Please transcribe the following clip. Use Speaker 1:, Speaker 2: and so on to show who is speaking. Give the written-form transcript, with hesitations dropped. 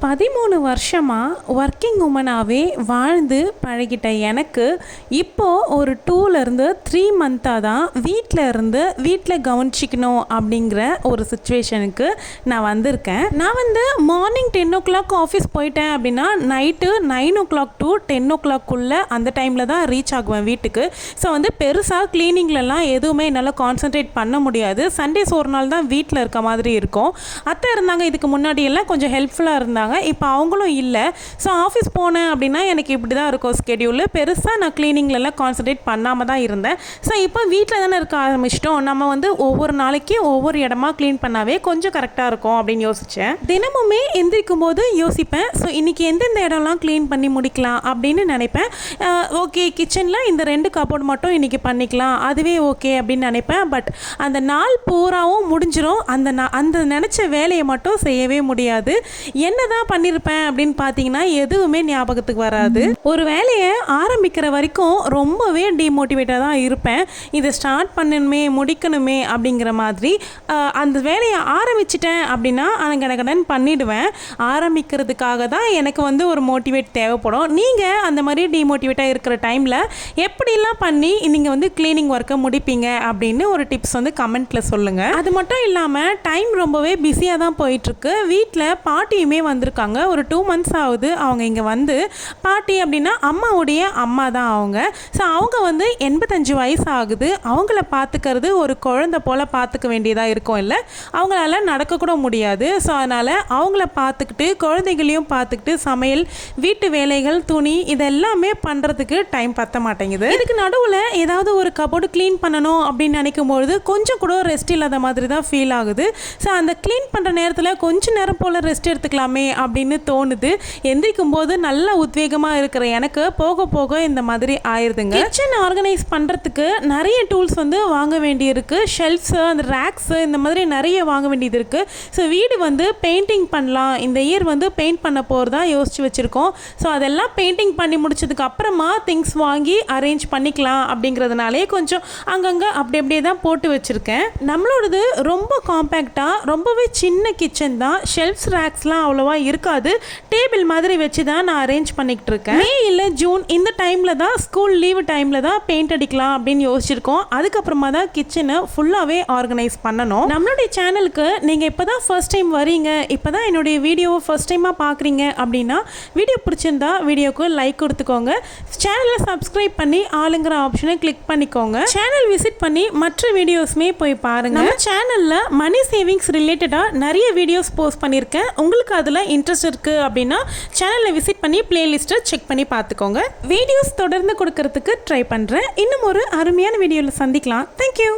Speaker 1: 13 வருஷமாக ஒர்க்கிங் உமனாகவே வாழ்ந்து பழகிட்ட எனக்கு இப்போது ஒரு 2லேருந்து 3 மந்த்தாக தான் வீட்டில் கவனிச்சிக்கணும் அப்படிங்கிற ஒரு சுச்சுவேஷனுக்கு நான் வந்திருக்கேன். நான் மார்னிங் 10 o'clock ஆஃபீஸ் போயிட்டேன் அப்படின்னா நைட்டு 9 o'clock to 10 o'clock அந்த டைமில் தான் ரீச் ஆகுவேன் வீட்டுக்கு. ஸோ பெருசாக க்ளீனிங்லலாம் எதுவுமே என்னால் கான்சன்ட்ரேட் பண்ண முடியாது. சண்டேஸ் ஒரு நாள் தான் வீட்டில் இருக்க மாதிரி இருக்கும். அத்தை இருந்தாங்க இதுக்கு முன்னாடியெல்லாம் கொஞ்சம் ஹெல்ப்ஃபுல்லாக இருந்தாங்க. இப்போ அவங்களும் இல்லை. ஸோ ஆஃபீஸ் போனேன் அப்படின்னா எனக்கு இப்படி தான் இருக்கும் ஸ்கெடியூலு. பெருசாக நான் க்ளீனிங்லலாம் கான்சன்ட்ரேட் பண்ணாமல் தான் இருந்தேன். ஸோ இப்போ வீட்டில் தானே இருக்க ஆரம்பிச்சிட்டோம், நம்ம ஒவ்வொரு நாளைக்கு ஒவ்வொரு இடமா க்ளீன் பண்ணாவே கொஞ்சம் கரெக்டாக இருக்கும் அப்படின்னு யோசித்தேன். தினமுமே எந்திரிக்கும் போது யோசிப்பேன், ஸோ இன்றைக்கி எந்தெந்த இடம்லாம் க்ளீன் பண்ணி முடிக்கலாம் அப்படின்னு நினைப்பேன். ஓகே, கிச்சனில் இந்த 2 கபோர்டு மட்டும் இன்றைக்கி பண்ணிக்கலாம், அதுவே ஓகே அப்படின்னு நினைப்பேன். பட் அந்த நாள் பூராவும் முடிஞ்சிடும். அந்த நினச்ச வேலையை மட்டும் செய்யவே முடியாது. என்ன தான் பண்ணியிருப்பேன் அப்படின்னு பார்த்தீங்கன்னா எதுவுமே ஞாபகத்துக்கு வராது. ஒரு வேலையை ஆரம்பிக்கிற வரைக்கும் ரொம்பவே டிமோட்டிவேட்டாக தான் இருப்பேன். இதை ஸ்டார்ட் பண்ணணுமே, முடிக்கணுமே அப்படிங்கிற மாதிரி. அந்த வேலையை ஆரம்பிச்சிட்டேன் அப்படின்னா கடகடன் பண்ணிவிடுவேன். ஆரம்பிக்கிறதுக்காக தான் எனக்கு ஒரு மோட்டிவேட் தேவைப்படும். நீங்கள் அந்த மாதிரி டிமோட்டிவேட்டாக இருக்கிற டைமில் எப்படிலாம் பண்ணி நீங்கள் க்ளீனிங் ஒர்க்கை முடிப்பீங்க அப்படின்னு ஒரு டிப்ஸ் கமெண்ட்டில் சொல்லுங்கள். அது மட்டும் இல்லாமல் டைம் ரொம்பவே பிஸியாக தான் போயிட்டுருக்கு. வீட்டில் பாட்டியுமே வந்திருக்காங்க. ஒரு 2 months ஆகுது அவங்க இங்கே பாட்டி அப்படின்னா அம்மாவுடைய அம்மா தான் அவங்க. ஸோ அவங்க 85 வயசு ஆகுது. அவங்கள பார்த்துக்கிறது ஒரு குழந்தை போல் பார்த்துக்க வேண்டியதாக இருக்கும். இல்லை, அவங்களால நடக்கக்கூட முடியாது. ஸோ அதனால் அவங்கள பார்த்துக்கிட்டு குழந்தைகளையும் பார்த்துக்கிட்டு சமையல், வீட்டு வேலைகள், துணி இதெல்லாமே பண்ணுறதுக்கு டைம் பற்ற மாட்டேங்குது. இதுக்கு நடுவில் ஏதாவது ஒரு கபோர்டு க்ளீன் பண்ணணும் அப்படின்னு நினைக்கும்பொழுது கொஞ்சம் கூட ரெஸ்ட் இல்லாத மாதிரி தான் ஃபீல் ஆகுது. ஸோ அந்த க்ளீன் பண்ணுற நேரத்தில் கொஞ்சம் நேரம் போல் ரெஸ்ட் எடுத்துக்கலாமே அப்படின்னு தோணுது. எந்திரிக்கும் போது நல்ல உத்வேகமாக இருக்கிற எனக்கு போக போக இந்த மாதிரி ஆயிடுதுங்க. கிச்சன் ஆர்கனைஸ் பண்ணுறதுக்கு நிறைய டூல்ஸ் வாங்க வேண்டியிருக்கு. ஷெல்ஃப்ஸு, அந்த ரேக்ஸு, இந்த மாதிரி நிறைய வாங்க வேண்டியது இருக்குது. ஸோ வீடு பெயிண்டிங் பண்ணலாம், இந்த இயர் பெயிண்ட் பண்ண போகிறதா யோசிச்சு வச்சுருக்கோம். ஸோ அதெல்லாம் பெயிண்டிங் பண்ணி முடிச்சதுக்கு அப்புறமா திங்ஸ் வாங்கி அரேஞ்ச் பண்ணிக்கலாம் அப்படிங்கிறதுனாலே கொஞ்சம் அங்கங்கே அப்படியே தான் போட்டு வச்சுருக்கேன். நம்மளோடது ரொம்ப காம்பேக்டாக ரொம்பவே சின்ன கிச்சன் தான். ஷெல்ஃப்ஸ், ரேக்ஸ்லாம் அவ்வளோவா இருக்காது. டேபிள் மாதிரி வச்சு தான் நான் அரேஞ்ச் பண்ணிக்கிட்டு இருக்கேன். மே இல்லை ஜூன் இந்த டைமில் தான், ஸ்கூல் லீவு டைமில் தான் பெயிண்ட் அடிக்கலாம் அப்படின்னு யோசிச்சிருக்கோம். அதுக்கப்புறமா தான் கிச்சனை ஃபுல்லாகவே ஆர்கனைஸ் பண்ணணும். நம்மளுடைய சேனலுக்கு நீங்கள் இப்போ தான் ஃபர்ஸ்ட் டைம் வரீங்க, இப்போ தான் என்னுடைய வீடியோவை ஃபர்ஸ்ட் டைமாக பார்க்குறீங்க அப்படின்னா வீடியோ பிடிச்சிருந்தா வீடியோக்கு லைக் கொடுத்துக்கோங்க. சேனலை சப்ஸ்கிரைப் பண்ணி ஆளுங்கிற ஆப்ஷனை கிளிக் பண்ணிக்கோங்க. சேனல் விசிட் பண்ணி மற்ற வீடியோஸுமே போய் பாருங்கள். நம்ம சேனலில் மணி சேவிங்ஸ் ரிலேட்டடாக நிறைய வீடியோஸ் போஸ்ட் பண்ணியிருக்கேன். உங்களுக்கு அதில் இன்ட்ரெஸ்ட் இருக்குது அப்படின்னா சேனலில் விசிட் பண்ணி பிளேலிஸ்ட்டை செக் பண்ணி பார்த்துக்கோங்க. வீடியோஸ் தொடர்ந்து கொடுக்கறதுக்கு ட்ரை பண்ணுறேன். இன்னும் ஒரு அருமையான வீடியோவில் சந்திக்கலாம். தேங்க்யூ.